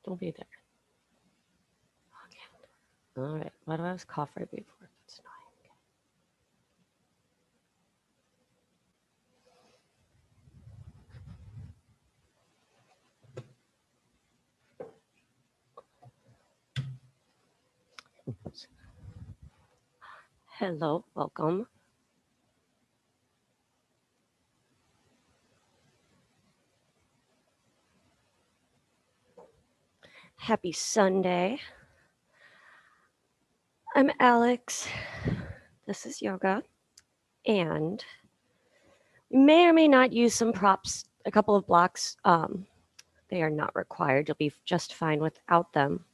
Don't be there. Okay. All right. Why do I always cough right before? That's annoying. Oops. Hello, welcome. Happy Sunday. I'm Alex. This is yoga. And you may or may not use some props, a couple of blocks. They are not required. You'll be just fine without them.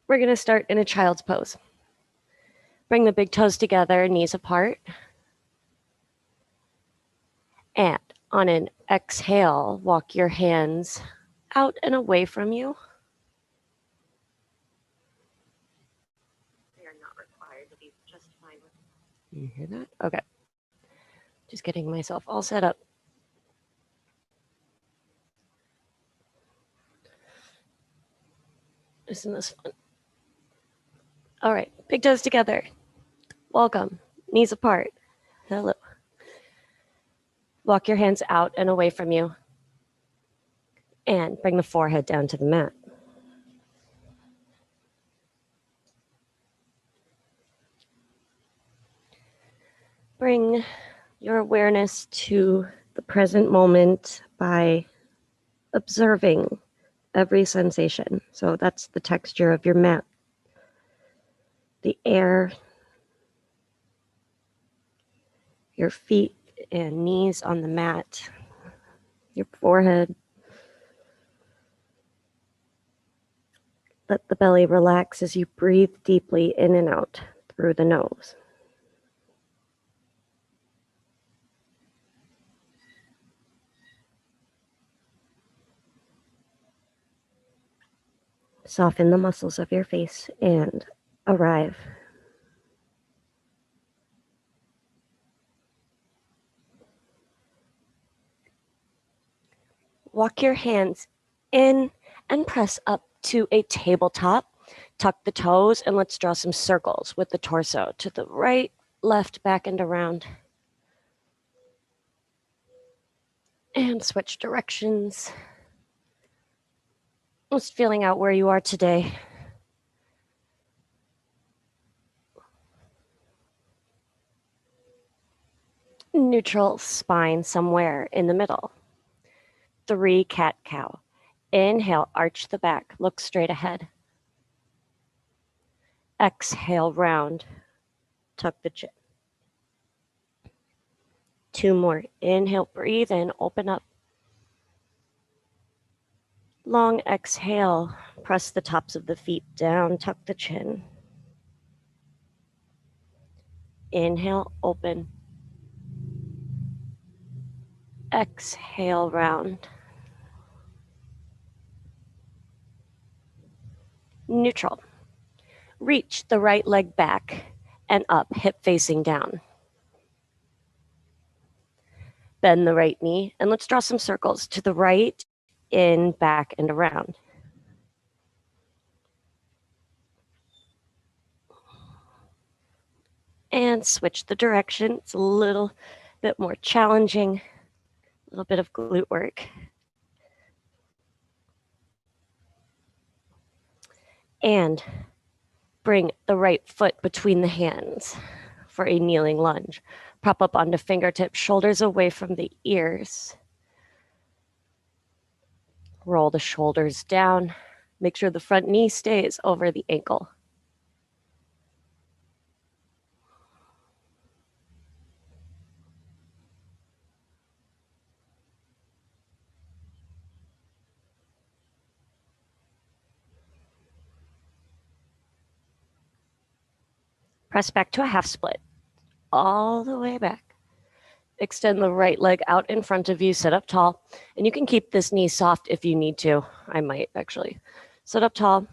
We're going to start in a child's pose. Bring the big toes together, knees apart. And on an exhale, walk your hands out and away from you. They are not required. You'll be just fine with them. You hear that? Okay. Just getting myself all set up. Isn't this fun? All right, big toes together. Welcome. Knees apart. Hello. Walk your hands out and away from you. And bring the forehead down to the mat. Bring your awareness to the present moment by observing every sensation. So that's the texture of your mat, the air, your feet and knees on the mat, your forehead. Let the belly relax as you breathe deeply in and out through the nose. Soften the muscles of your face and arrive. Walk your hands in and press up to a tabletop. Tuck the toes and let's draw some circles with the torso to the right, left, back, and around. And switch directions. Just feeling out where you are today. Neutral spine somewhere in the middle. 3 cat-cow. Inhale, arch the back, look straight ahead. Exhale, round, tuck the chin. 2 more. Inhale, breathe in, open up. Long exhale, press the tops of the feet down, tuck the chin. Inhale, open. Exhale, round. Neutral. Reach the right leg back and up, hip facing down. Bend the right knee, and let's draw some circles to the right, in, back, and around. And switch the direction. It's a little bit more challenging, a little bit of glute work. And bring the right foot between the hands for a kneeling lunge. Prop up onto fingertips, shoulders away from the ears. Roll the shoulders down. Make sure the front knee stays over the ankle. Press back to a half split, all the way back. Extend the right leg out in front of you, sit up tall, and you can keep this knee soft if you need to. I might actually. Sit up tall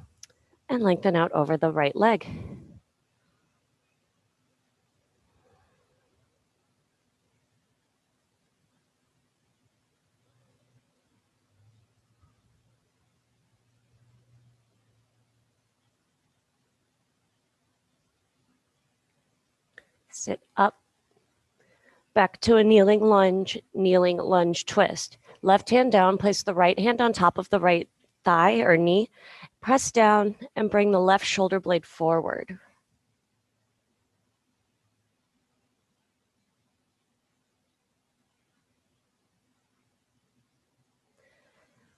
and lengthen out over the right leg. Sit up. Back to a kneeling lunge twist. Left hand down, place the right hand on top of the right thigh or knee. Press down and bring the left shoulder blade forward.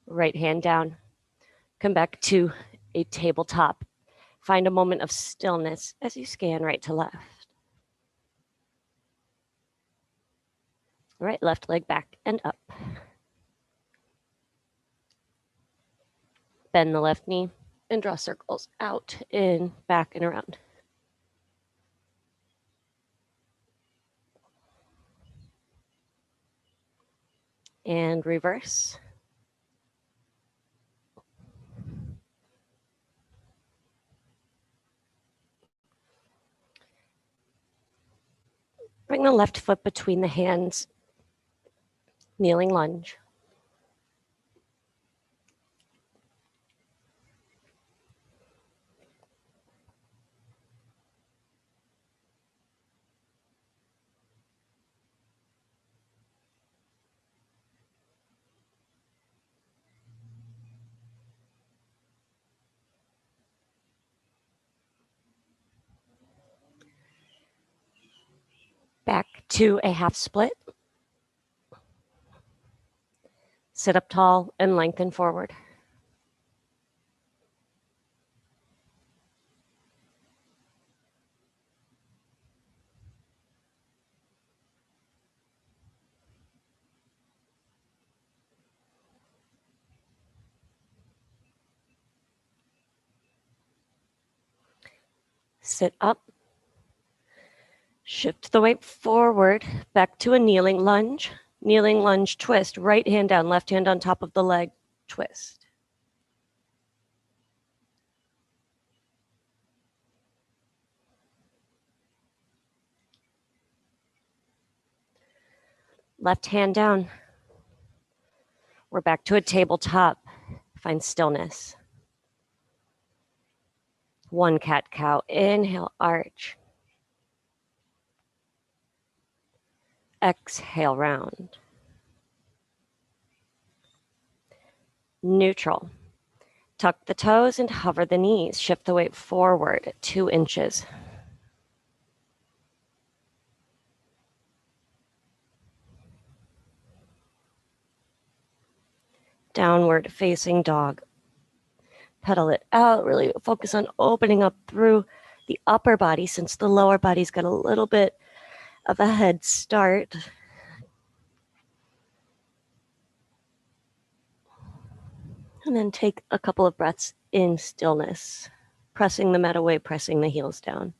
Right hand down. Come back to a tabletop. Find a moment of stillness as you scan right to left. Right, left leg back and up. Bend the left knee and draw circles out, in, back, and around. And reverse. Bring the left foot between the hands, kneeling lunge. Back to a half split. Sit up tall and lengthen forward. Sit up. Shift the weight forward, back to a kneeling lunge twist, right hand down, left hand on top of the leg, twist. Left hand down. We're back to a tabletop. Find stillness. One cat-cow. Inhale, arch. Exhale, round. Neutral. Tuck the toes and hover the knees. Shift the weight forward 2 inches. Downward facing dog. Pedal it out. Really focus on opening up through the upper body, since the lower body's got a little bit of a head start. And then take a couple of breaths in stillness, pressing the mat away, pressing the heels down.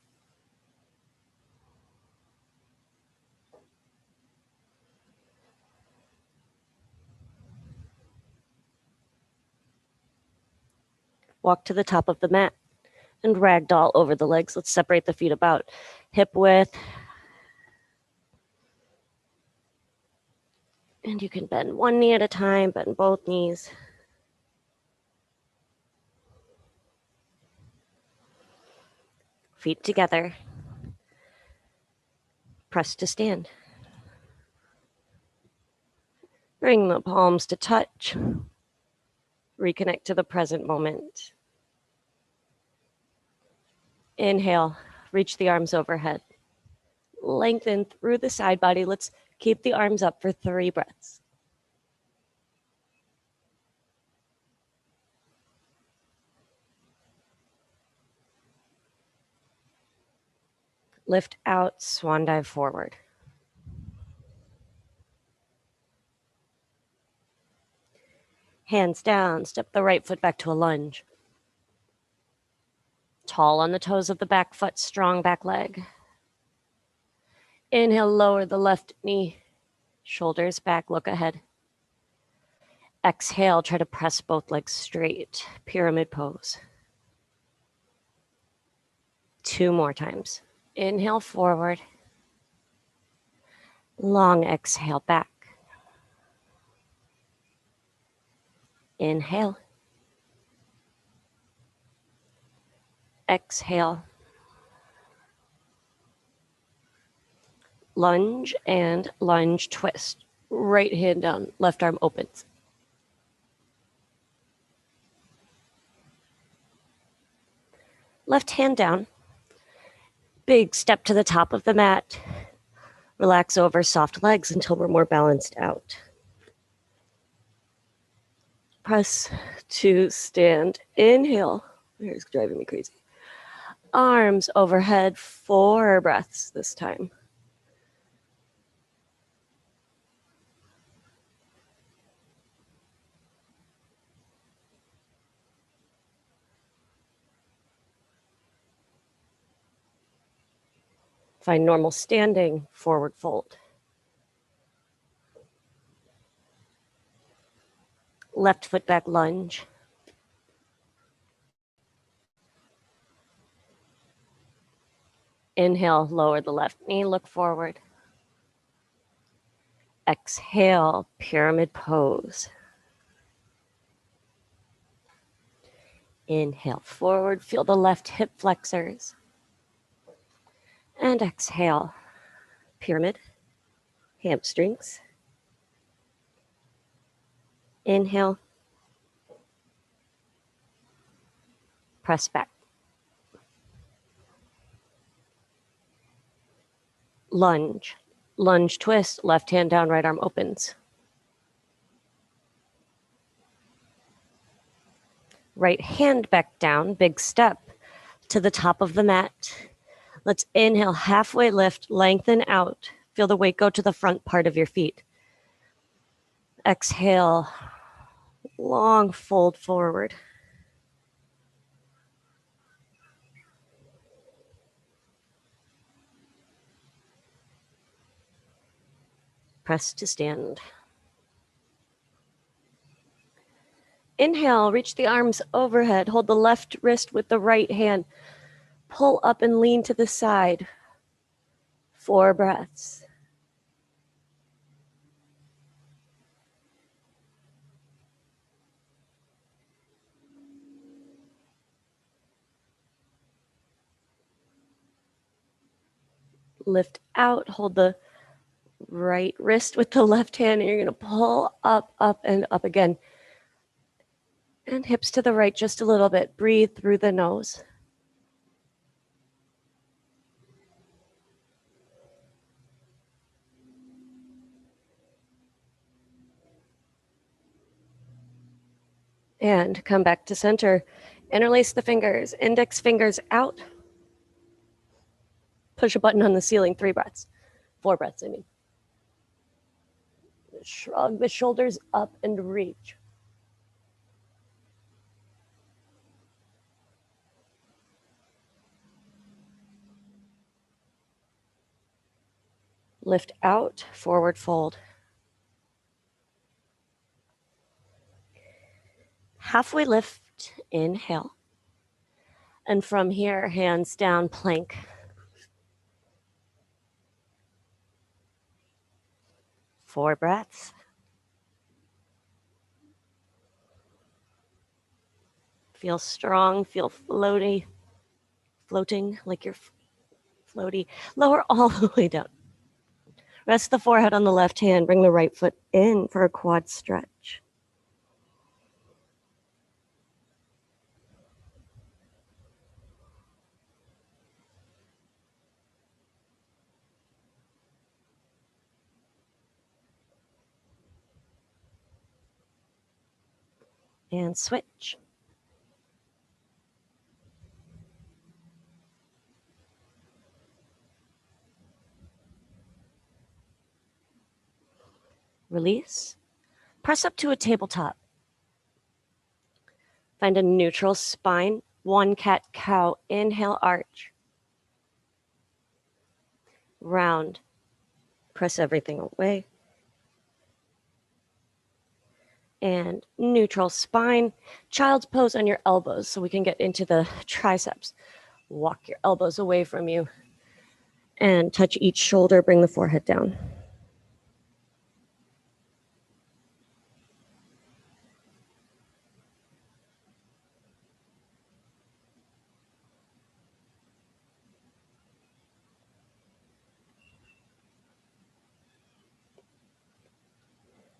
Walk to the top of the mat and ragdoll over the legs. Let's separate the feet about hip width. And you can bend one knee at a time, bend both knees. Feet together. Press to stand. Bring the palms to touch. Reconnect to the present moment. Inhale, reach the arms overhead. Lengthen through the side body. Let's keep the arms up for 3 breaths. Lift out, swan dive forward. Hands down, step the right foot back to a lunge. Tall on the toes of the back foot, strong back leg. Inhale, lower the left knee, shoulders back, look ahead. Exhale, try to press both legs straight, pyramid pose. 2 more times. Inhale, forward. Long exhale, back. Inhale. Exhale. lunge and lunge twist. Right hand down, left arm opens. Left hand down. Big step to the top of the mat. Relax over soft legs until we're more balanced out. Press to stand. Inhale. Here's driving me crazy. Arms overhead, 4 breaths this time. Find normal standing, forward fold. Left foot back lunge. Inhale, lower the left knee, look forward. Exhale, pyramid pose. Inhale, forward, feel the left hip flexors. And exhale, pyramid, hamstrings. Inhale, press back. Lunge, lunge twist, left hand down, right arm opens. Right hand back down, big step to the top of the mat. Let's inhale, halfway lift, lengthen out. Feel the weight go to the front part of your feet. Exhale, long fold forward. Press to stand. Inhale, reach the arms overhead. Hold the left wrist with the right hand. Pull up and lean to the side. 4 breaths. Lift out, hold the right wrist with the left hand, and you're going to pull up, up, and up again. And hips to the right just a little bit. Breathe through the nose. And come back to center. Interlace the fingers, index fingers out. Push a button on the ceiling, 3 breaths. 4 breaths, I mean. Shrug the shoulders up and reach. Lift out, forward fold. Halfway lift, inhale. And from here, hands down, plank. 4 breaths. Feel strong, feel floating like you're floaty. Lower all the way down. Rest the forehead on the left hand. Bring the right foot in for a quad stretch. And switch. Release. Press up to a tabletop. Find a neutral spine. 1 cat-cow. Inhale, arch. Round. Press everything away. And neutral spine. Child's pose on your elbows so we can get into the triceps. Walk your elbows away from you. And touch each shoulder. Bring the forehead down.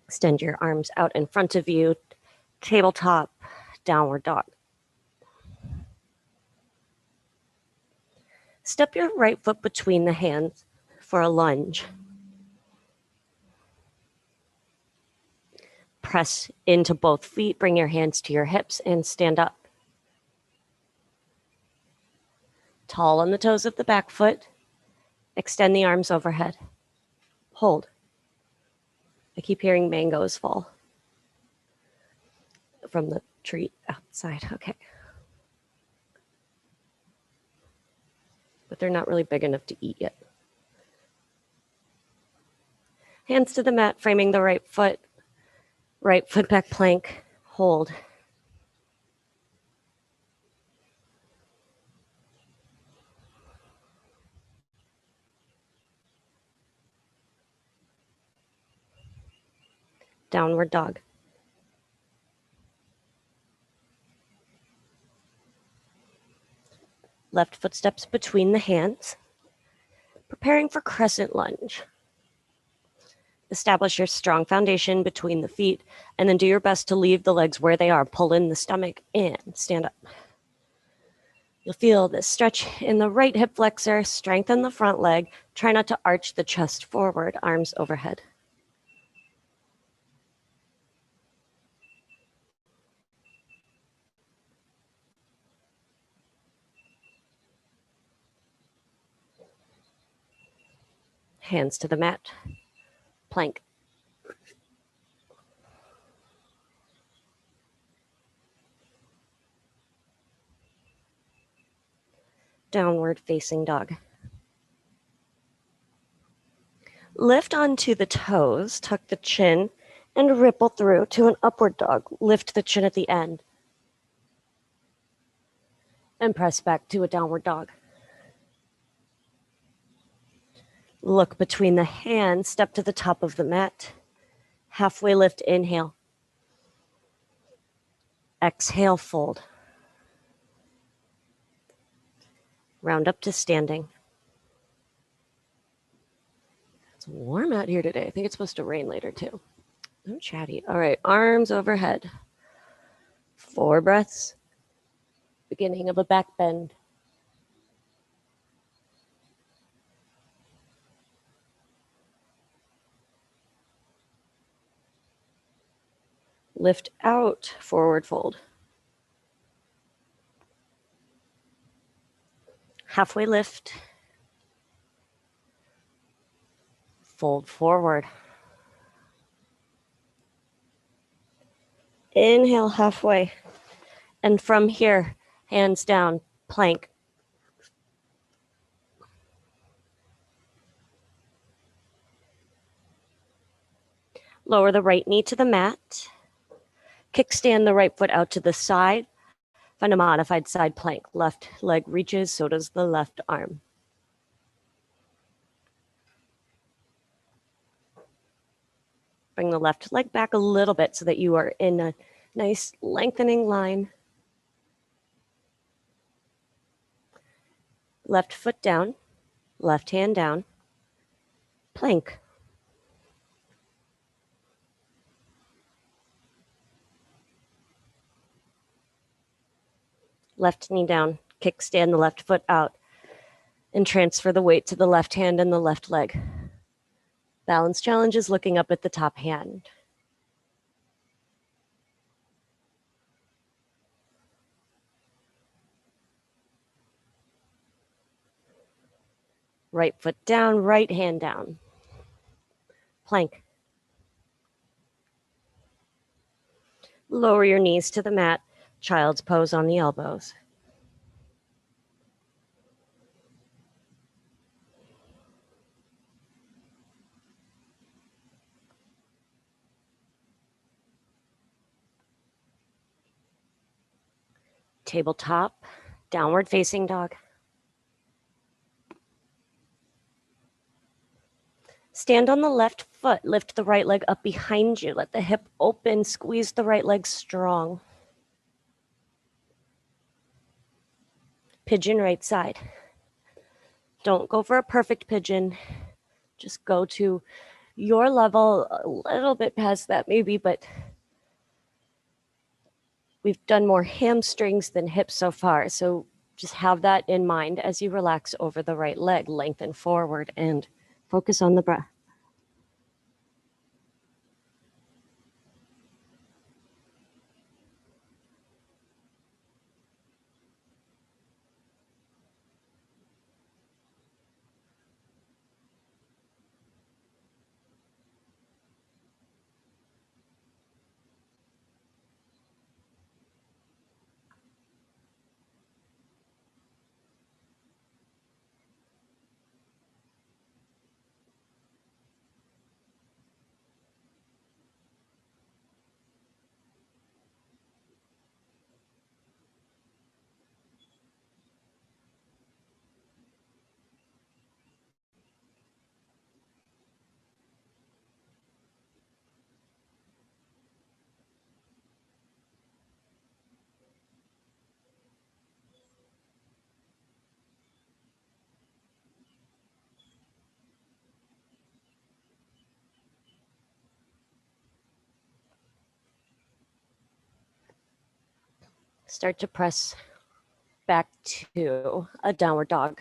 Extend your arms out in front of you. Tabletop, downward dog. Step your right foot between the hands for a lunge. Press into both feet, bring your hands to your hips and stand up. Tall on the toes of the back foot. Extend the arms overhead. Hold. I keep hearing mangoes fall from the tree outside. Okay. But they're not really big enough to eat yet. Hands to the mat, framing the right foot back plank. Hold. Downward dog. Left foot steps between the hands. Preparing for crescent lunge. Establish your strong foundation between the feet and then do your best to leave the legs where they are. Pull in the stomach and stand up. You'll feel this stretch in the right hip flexor, strengthen the front leg. Try not to arch the chest forward, arms overhead. Hands to the mat, plank. Downward facing dog. Lift onto the toes, tuck the chin, and ripple through to an upward dog. Lift the chin at the end. And press back to a downward dog. Look between the hands, step to the top of the mat. Halfway lift, inhale. Exhale, fold. Round up to standing. It's warm out here today. I think it's supposed to rain later too. I'm chatty. All right, arms overhead. 4 breaths. Beginning of a back bend. Lift out, forward fold. Halfway lift. Fold forward. Inhale halfway. And from here, hands down, plank. Lower the right knee to the mat. Kickstand the right foot out to the side. Find a modified side plank. Left leg reaches, so does the left arm. Bring the left leg back a little bit so that you are in a nice lengthening line. Left foot down, left hand down, plank. Left knee down, kickstand the left foot out, and transfer the weight to the left hand and the left leg. Balance challenge is looking up at the top hand. Right foot down, right hand down. Plank. Lower your knees to the mat. Child's pose on the elbows. Tabletop, downward facing dog. Stand on the left foot, lift the right leg up behind you. Let the hip open, squeeze the right leg strong. Pigeon right side. Don't go for a perfect pigeon. Just go to your level a little bit past that maybe, but we've done more hamstrings than hips so far. So just have that in mind as you relax over the right leg, lengthen forward and focus on the breath. Start to press back to a downward dog.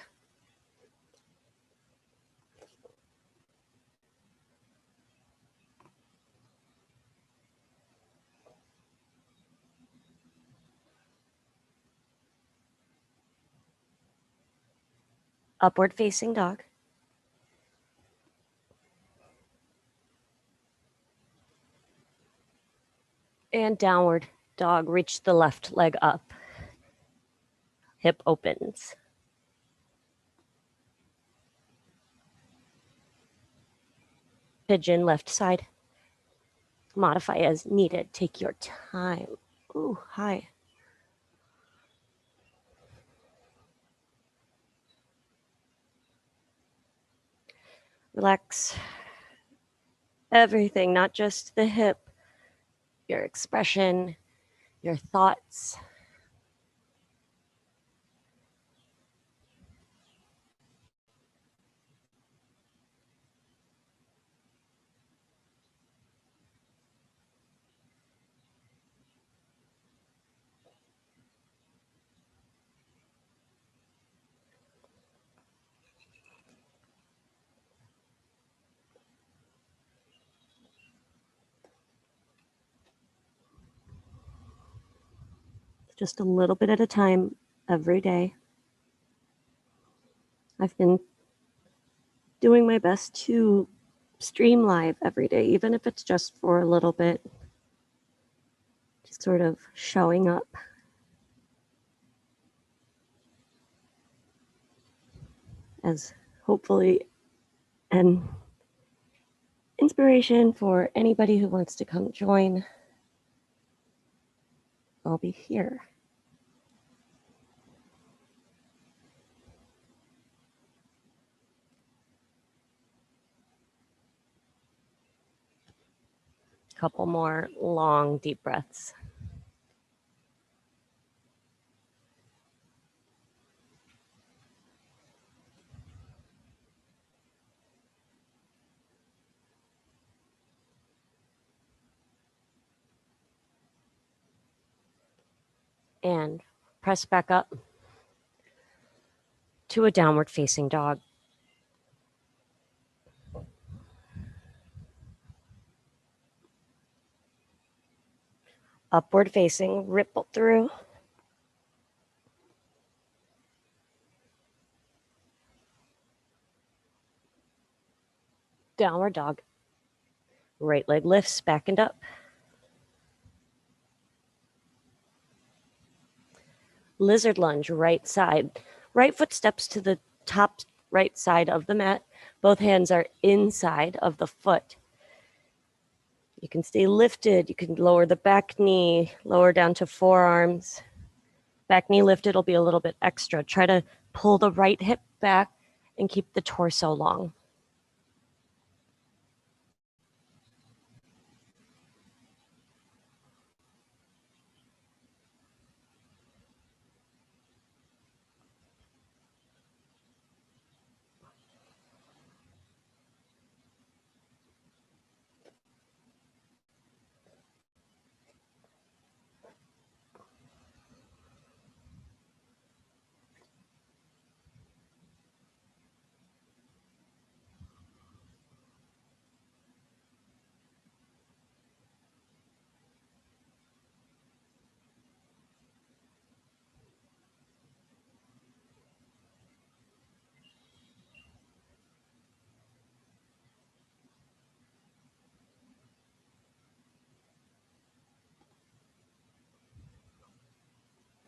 Upward facing dog. And downward dog. Reach the left leg up. Hip opens. Pigeon left side. Modify as needed. Take your time. Ooh, high. Relax everything, not just the hip, your expression, your thoughts. Just a little bit at a time every day. I've been doing my best to stream live every day, even if it's just for a little bit. Just sort of showing up. As hopefully an inspiration for anybody who wants to come join. I'll be here. Couple more long, deep breaths. And press back up to a downward facing dog. Upward facing, ripple through. Downward dog. Right leg lifts back and up. Lizard lunge, right side. Right foot steps to the top right side of the mat. Both hands are inside of the foot. You can stay lifted. You can lower the back knee, lower down to forearms. Back knee lifted will be a little bit extra. Try to pull the right hip back and keep the torso long.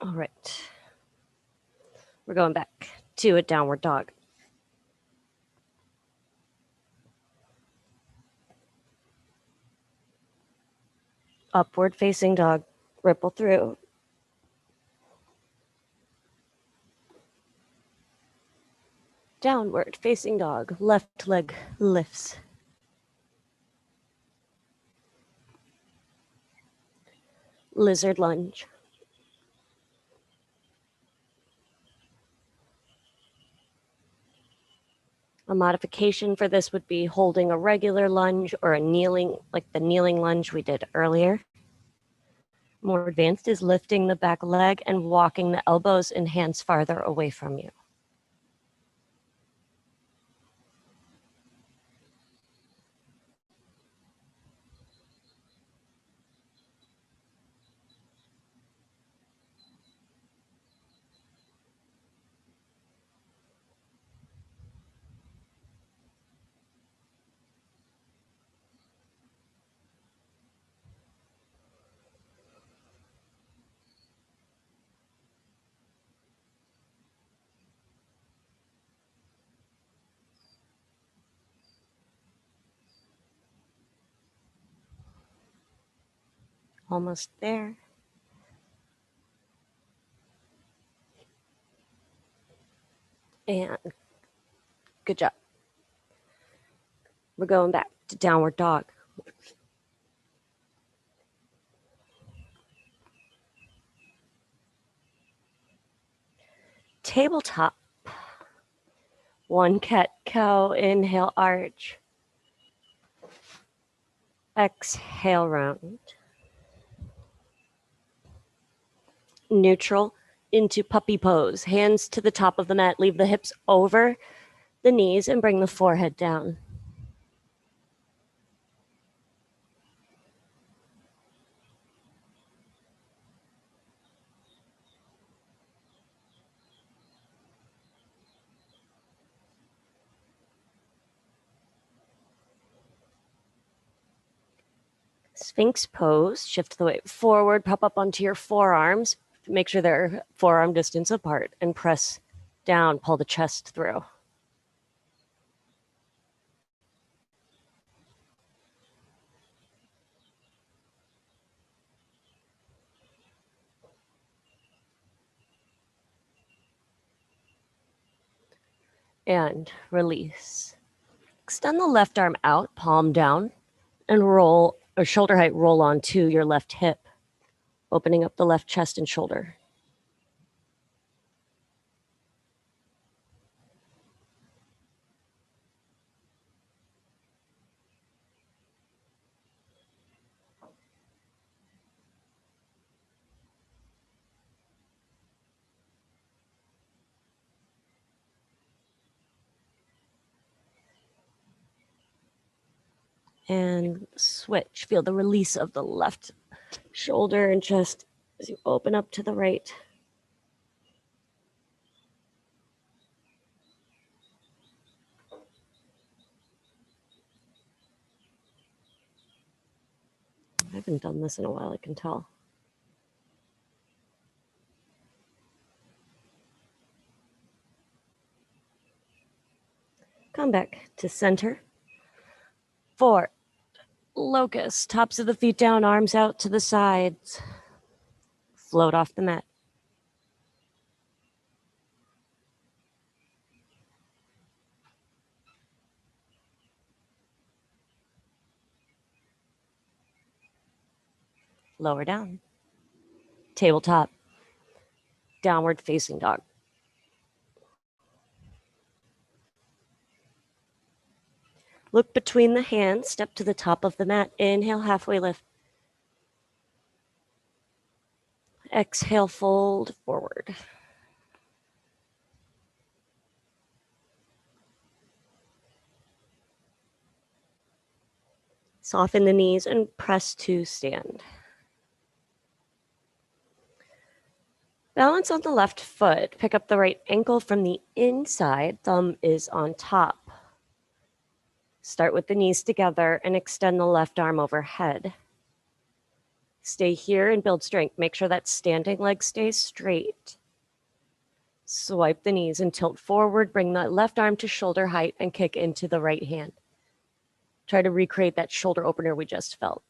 All right. We're going back to a downward dog. Upward facing dog, ripple through. Downward facing dog, left leg lifts. Lizard lunge. A modification for this would be holding a regular lunge or a kneeling, like the kneeling lunge we did earlier. More advanced is lifting the back leg and walking the elbows and hands farther away from you. Almost there. And good job. We're going back to downward dog. Tabletop. One cat-cow, inhale, arch. Exhale, round. Neutral into puppy pose. Hands to the top of the mat. Leave the hips over the knees and bring the forehead down. Sphinx pose. Shift the weight forward. Pop up onto your forearms. Make sure they're forearm distance apart and press down. Pull the chest through. And release. Extend the left arm out, palm down, and roll, or shoulder height, roll onto your left hip, opening up the left chest and shoulder. And switch. Feel the release of the left shoulder and chest as you open up to the right. I haven't done this in a while, I can tell. Come back to center. 4. Locust. Tops of the feet down, arms out to the sides. Float off the mat. Lower down. Tabletop. Downward facing dog. Look between the hands, step to the top of the mat. Inhale, halfway lift. Exhale, fold forward. Soften the knees and press to stand. Balance on the left foot. Pick up the right ankle from the inside. Thumb is on top. Start with the knees together and extend the left arm overhead. Stay here and build strength. Make sure that standing leg stays straight. Swipe the knees and tilt forward. Bring that left arm to shoulder height and kick into the right hand. Try to recreate that shoulder opener we just felt.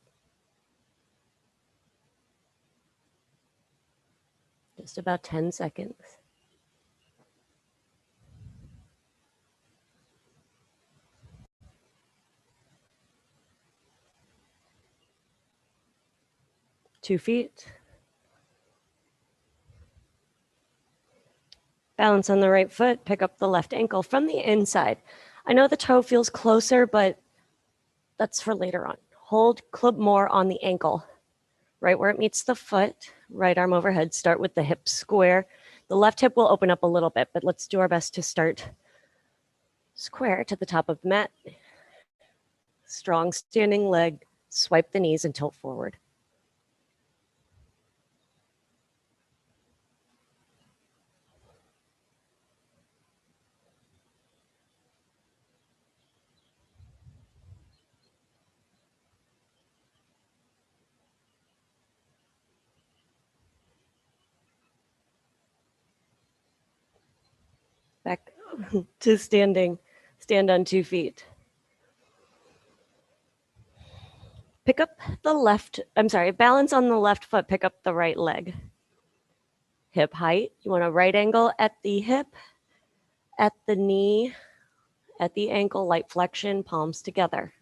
Just about 10 seconds. Two feet. Balance on the right foot. Pick up the left ankle from the inside. I know the toe feels closer, but that's for later on. Hold club more on the ankle, right where it meets the foot. Right arm overhead. Start with the hips square. The left hip will open up a little bit, but let's do our best to start square to the top of the mat. Strong standing leg. Swipe the knees and tilt forward. Back to standing. Stand on 2 feet. Pick up the balance on the left foot, pick up the right leg. Hip height, you want a right angle at the hip, at the knee, at the ankle, light flexion, palms together.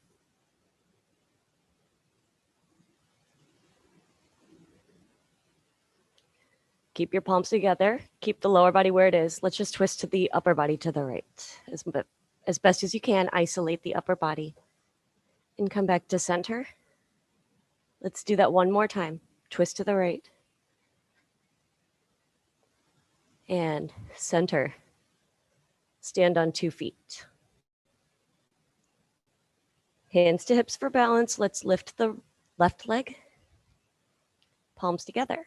Keep your palms together, keep the lower body where it is. Let's just twist to the upper body to the right. As best as you can, isolate the upper body and come back to center. Let's do that one more time. Twist to the right. And center. Stand on 2 feet. Hands to hips for balance. Let's lift the left leg. Palms together.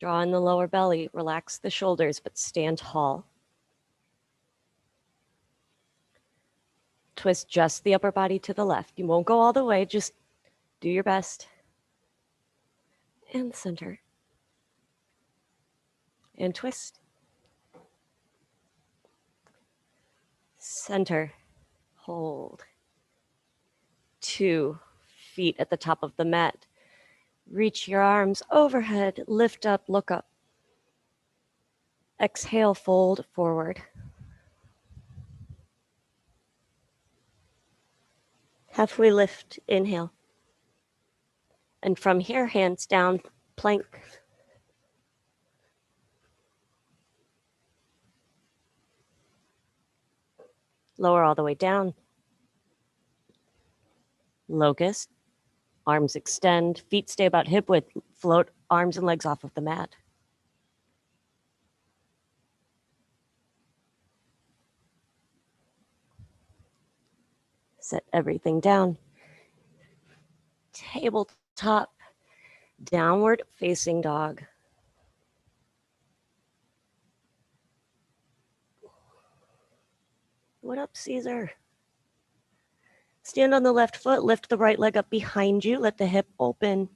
Draw in the lower belly. Relax the shoulders, but stand tall. Twist just the upper body to the left. You won't go all the way. Just do your best. And center. And twist. Center. Hold. 2 feet at the top of the mat. Reach your arms overhead. Lift up, look up. Exhale, fold forward. Halfway lift, inhale. And from here, hands down, plank. Lower all the way down. Locust. Arms extend, feet stay about hip width. Float arms and legs off of the mat. Set everything down. Tabletop, downward facing dog. What up, Caesar? Stand on the left foot, lift the right leg up behind you, let the hip open.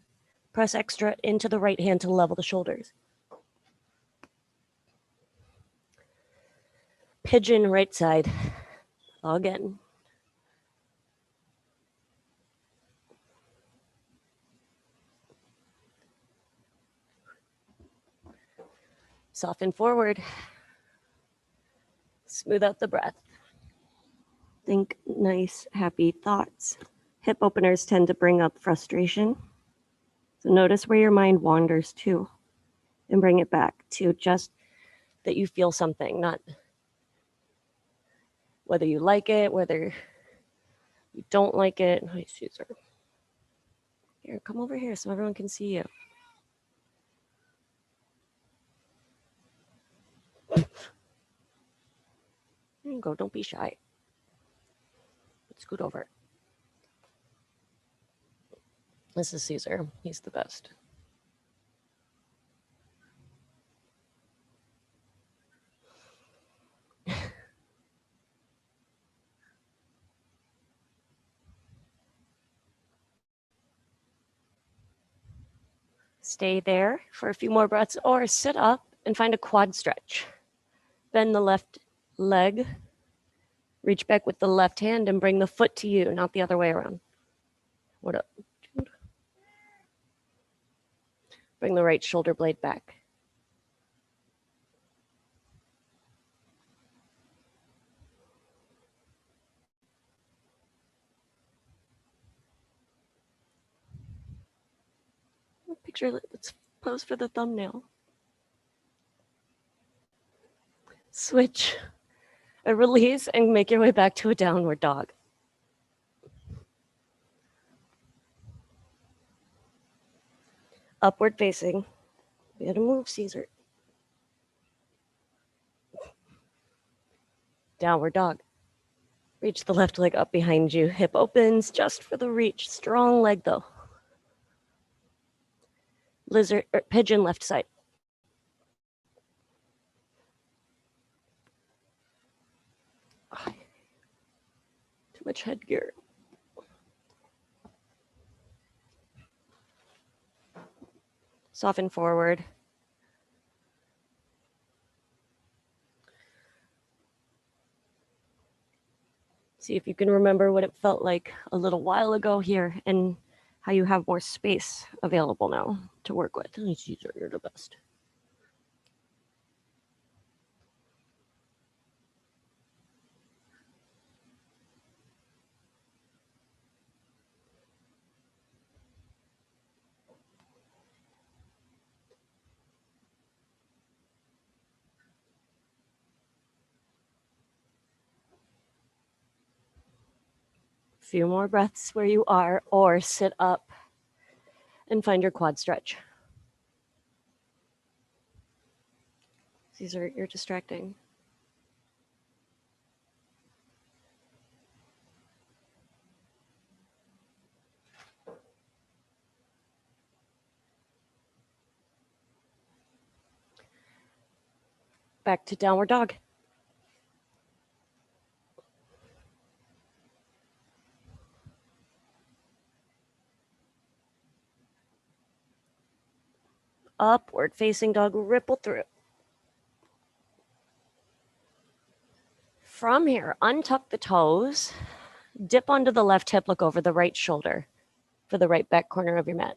Press extra into the right hand to level the shoulders. Pigeon right side. Again. Soften forward. Smooth out the breath. Think nice, happy thoughts. Hip openers tend to bring up frustration. So notice where your mind wanders to and bring it back to just that you feel something, not whether you like it, whether you don't like it. Hi, Caesar. Here, come over here so everyone can see you. There you go. Don't be shy. Let's scoot over. This is Caesar. He's the best. Stay there for a few more breaths or sit up and find a quad stretch. Bend the left leg, reach back with the left hand and bring the foot to you, not the other way around. What up? Bring the right shoulder blade back. Picture, let's pose for the thumbnail. Switch, a release, and make your way back to a downward dog. Upward facing. We gotta move, Caesar. Downward dog. Reach the left leg up behind you. Hip opens just for the reach. Strong leg though. Lizard, pigeon left side. Too much headgear. Soften forward. See if you can remember what it felt like a little while ago here and how you have more space available now to work with. Caesar, you're the best. Few more breaths where you are, or sit up and find your quad stretch. Caesar, you're distracting. Back to downward dog. Upward facing dog, ripple through. From here, untuck the toes, dip onto the left hip, look over the right shoulder for the right back corner of your mat.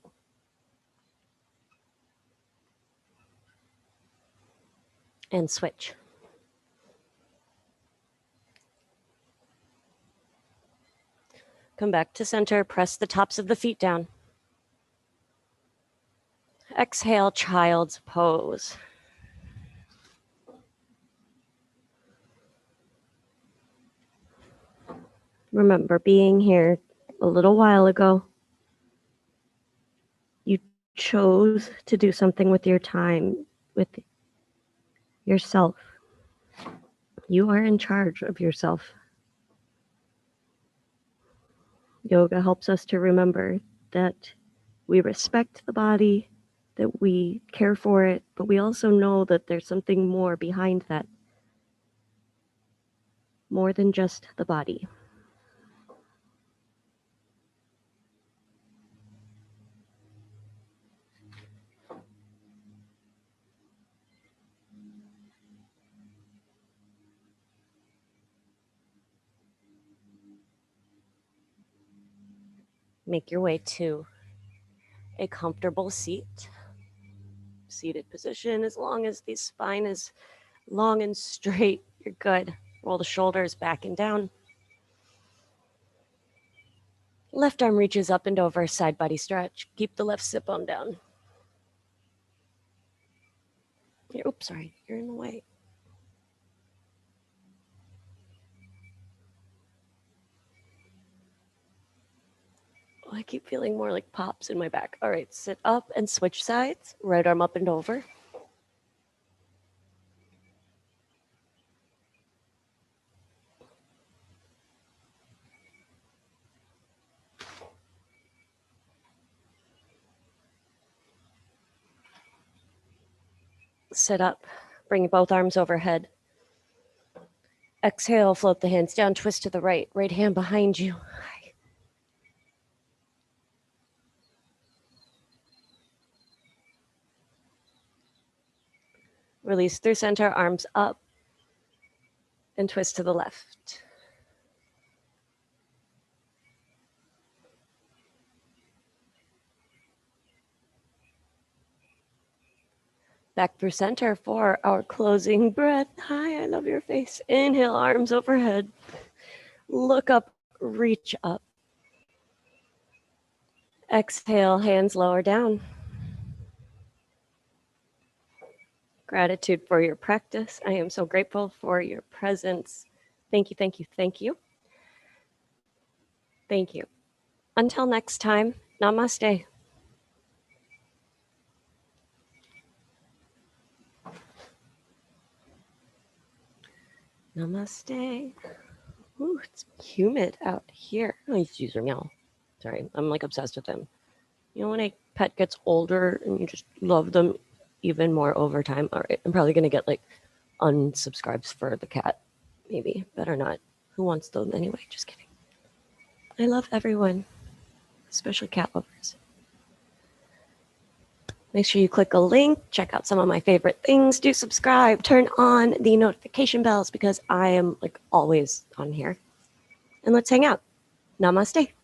And switch. Come back to center, press the tops of the feet down. Exhale, child's pose. Remember being here a little while ago. You chose to do something with your time, with yourself. You are in charge of yourself. Yoga helps us to remember that we respect the body, that we care for it, but we also know that there's something more behind that, more than just the body. Make your way to a comfortable seat. Seated position, as long as the spine is long and straight, you're good. Roll the shoulders back and down. Left arm reaches up and over, side body stretch. Keep the left sit bone down. Oops, sorry, you're in the way. Oh, I keep feeling more like pops in my back. All right, sit up and switch sides. Right arm up and over. Sit up, bring both arms overhead. Exhale, float the hands down, twist to the right. Right hand behind you. Release through center, arms up, and twist to the left. Back through center for our closing breath. Hi, I love your face. Inhale, arms overhead. Look up, reach up. Exhale, hands lower down. Gratitude for your practice. I am so grateful for your presence. Thank you, thank you, thank you. Thank you. Until next time, namaste. Namaste. Ooh, it's humid out here. Oh, he's using meow. Sorry, I'm like obsessed with him. You know when a pet gets older and you just love them even more over time? All right, I'm probably going to get like unsubscribes for the cat. Maybe. Better not. Who wants them anyway? Just kidding. I love everyone, especially cat lovers. Make sure you click a link, check out some of my favorite things, do subscribe, turn on the notification bells because I am like always on here. And let's hang out. Namaste.